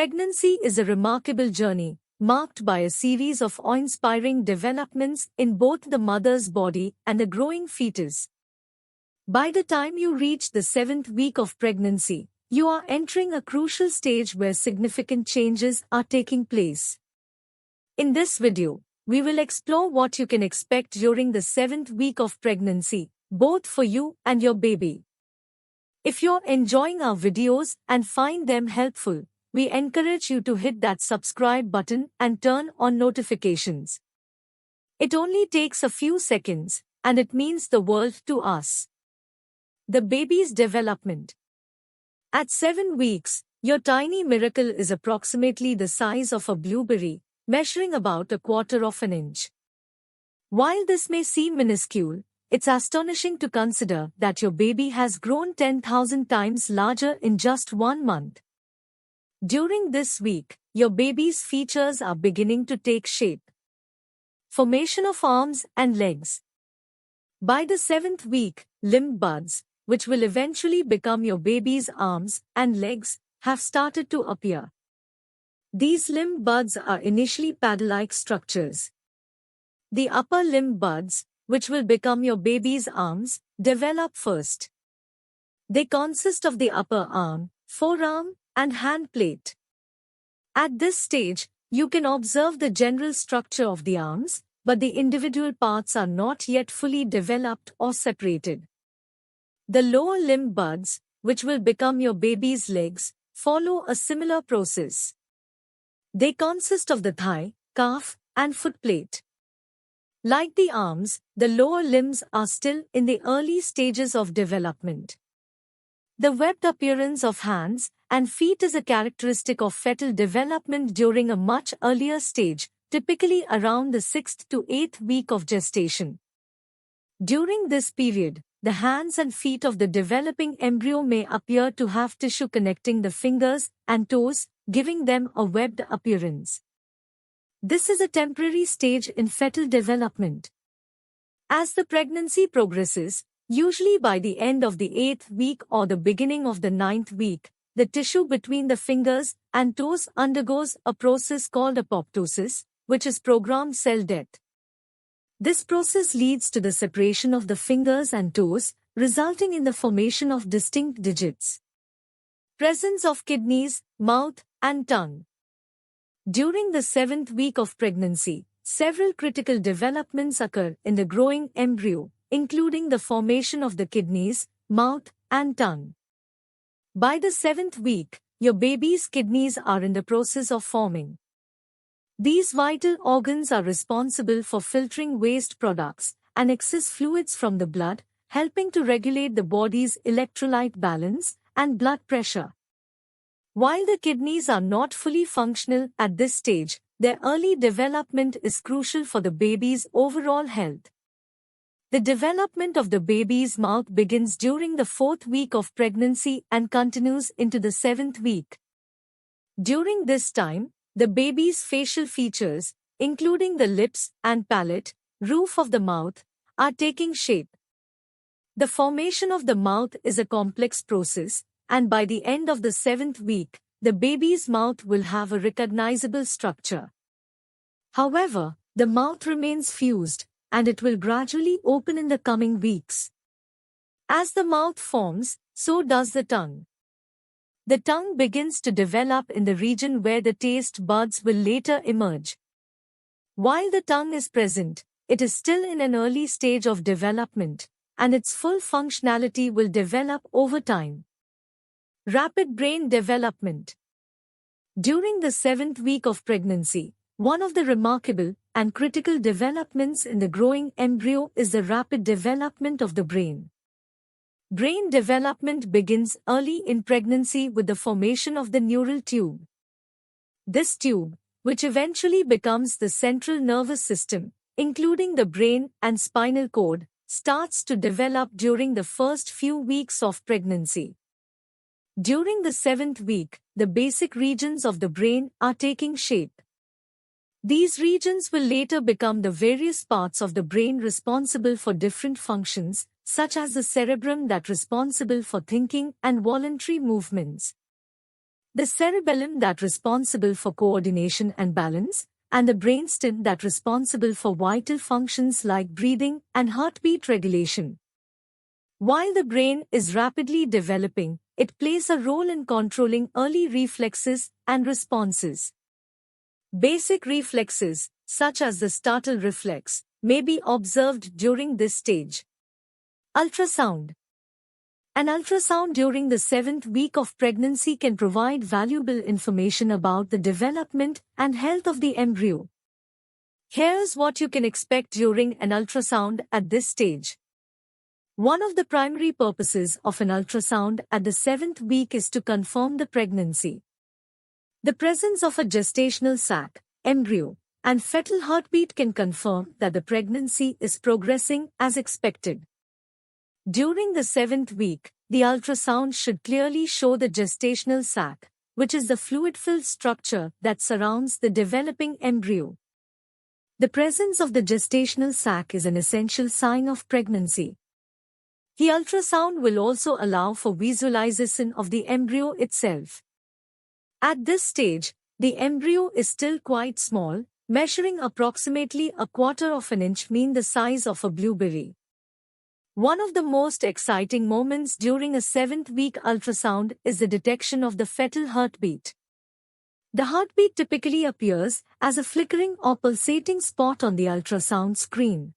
Pregnancy is a remarkable journey, marked by a series of awe-inspiring developments in both the mother's body and the growing fetus. By the time you reach the 7th week of pregnancy, you are entering a crucial stage where significant changes are taking place. In this video, we will explore what you can expect during the 7th week of pregnancy, both for you and your baby. If you're enjoying our videos and find them helpful, we encourage you to hit that subscribe button and turn on notifications. It only takes a few seconds, and it means the world to us. The baby's development. At 7 weeks, your tiny miracle is approximately the size of a blueberry, measuring about a quarter of an inch. While this may seem minuscule, it's astonishing to consider that your baby has grown 10,000 times larger in just 1 month. During this week, your baby's features are beginning to take shape. Formation of arms and legs. By the 7th week, limb buds, which will eventually become your baby's arms and legs, have started to appear. These limb buds are initially pad-like structures. The upper limb buds, which will become your baby's arms, develop first. They consist of the upper arm, forearm, and hand plate. At this stage, you can observe the general structure of the arms, but the individual parts are not yet fully developed or separated. The lower limb buds, which will become your baby's legs, follow a similar process. They consist of the thigh, calf, and foot plate. Like the arms, the lower limbs are still in the early stages of development. The webbed appearance of hands and feet is a characteristic of fetal development during a much earlier stage, typically around the 6th to 8th week of gestation. During this period, the hands and feet of the developing embryo may appear to have tissue connecting the fingers and toes, giving them a webbed appearance. This is a temporary stage in fetal development. As the pregnancy progresses, usually by the end of the 8th week or the beginning of the 9th week, the tissue between the fingers and toes undergoes a process called apoptosis, which is programmed cell death. This process leads to the separation of the fingers and toes, resulting in the formation of distinct digits. Presence of kidneys, mouth, and tongue. During the 7th week of pregnancy, several critical developments occur in the growing embryo, including the formation of the kidneys, mouth, and tongue. By the 7th week, your baby's kidneys are in the process of forming. These vital organs are responsible for filtering waste products and excess fluids from the blood, helping to regulate the body's electrolyte balance and blood pressure. While the kidneys are not fully functional at this stage, their early development is crucial for the baby's overall health. The development of the baby's mouth begins during the 4th week of pregnancy and continues into the 7th week. During this time, the baby's facial features, including the lips and palate, roof of the mouth, are taking shape. The formation of the mouth is a complex process, and by the end of the 7th week, the baby's mouth will have a recognizable structure. However, the mouth remains fused, and it will gradually open in the coming weeks. As the mouth forms, so does the tongue. The tongue begins to develop in the region where the taste buds will later emerge. While the tongue is present, it is still in an early stage of development, and its full functionality will develop over time. Rapid brain development. During the 7th week of pregnancy, one of the remarkable and critical developments in the growing embryo is the rapid development of the brain. Brain development begins early in pregnancy with the formation of the neural tube. This tube, which eventually becomes the central nervous system, including the brain and spinal cord, starts to develop during the first few weeks of pregnancy. During the 7th week, the basic regions of the brain are taking shape. These regions will later become the various parts of the brain responsible for different functions, such as the cerebrum that's responsible for thinking and voluntary movements. the cerebellum that responsible for coordination and balance, and the brainstem that responsible for vital functions like breathing and heartbeat regulation. While the brain is rapidly developing, it plays a role in controlling early reflexes and responses. Basic reflexes, such as the startle reflex, may be observed during this stage. Ultrasound. An ultrasound during the 7th week of pregnancy can provide valuable information about the development and health of the embryo. Here's what you can expect during an ultrasound at this stage. One of the primary purposes of an ultrasound at the 7th week is to confirm the pregnancy. The presence of a gestational sac, embryo, and fetal heartbeat can confirm that the pregnancy is progressing as expected. During the 7th week, the ultrasound should clearly show the gestational sac, which is the fluid-filled structure that surrounds the developing embryo. The presence of the gestational sac is an essential sign of pregnancy. The ultrasound will also allow for visualization of the embryo itself. At this stage, the embryo is still quite small, measuring approximately 1/4 inch, mean the size of a blueberry. One of the most exciting moments during a 7th week ultrasound is the detection of the fetal heartbeat. The heartbeat typically appears as a flickering or pulsating spot on the ultrasound screen.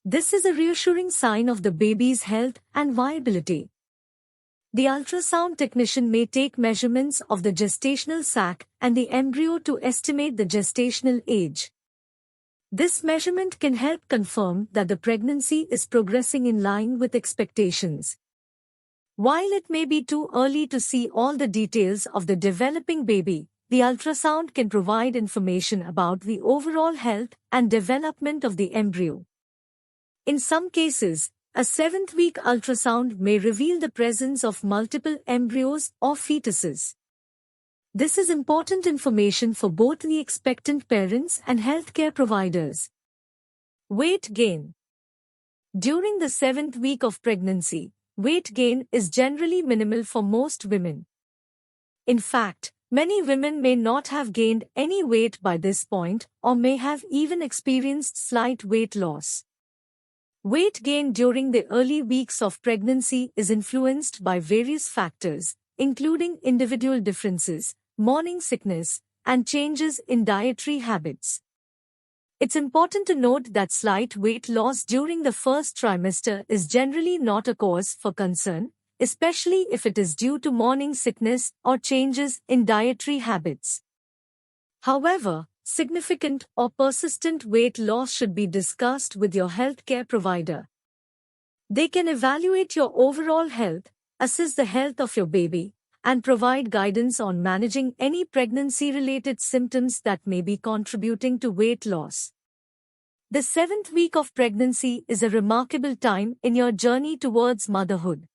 This is a reassuring sign of the baby's health and viability. The ultrasound technician may take measurements of the gestational sac and the embryo to estimate the gestational age. This measurement can help confirm that the pregnancy is progressing in line with expectations. While it may be too early to see all the details of the developing baby, the ultrasound can provide information about the overall health and development of the embryo. In some cases, a 7th week ultrasound may reveal the presence of multiple embryos or fetuses. This is important information for both the expectant parents and healthcare providers. Weight gain. During the 7th week of pregnancy, weight gain is generally minimal for most women. In fact, many women may not have gained any weight by this point or may have even experienced slight weight loss. Weight gain during the early weeks of pregnancy is influenced by various factors, including individual differences, morning sickness, and changes in dietary habits. It's important to note that slight weight loss during the first trimester is generally not a cause for concern, especially if it is due to morning sickness or changes in dietary habits. However, significant or persistent weight loss should be discussed with your healthcare provider. They can evaluate your overall health, assess the health of your baby, and provide guidance on managing any pregnancy-related symptoms that may be contributing to weight loss. The 7th week of pregnancy is a remarkable time in your journey towards motherhood.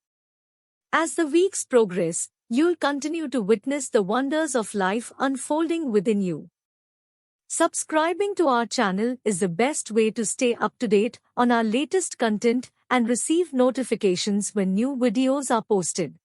As the weeks progress, you'll continue to witness the wonders of life unfolding within you. Subscribing to our channel is the best way to stay up to date on our latest content and receive notifications when new videos are posted.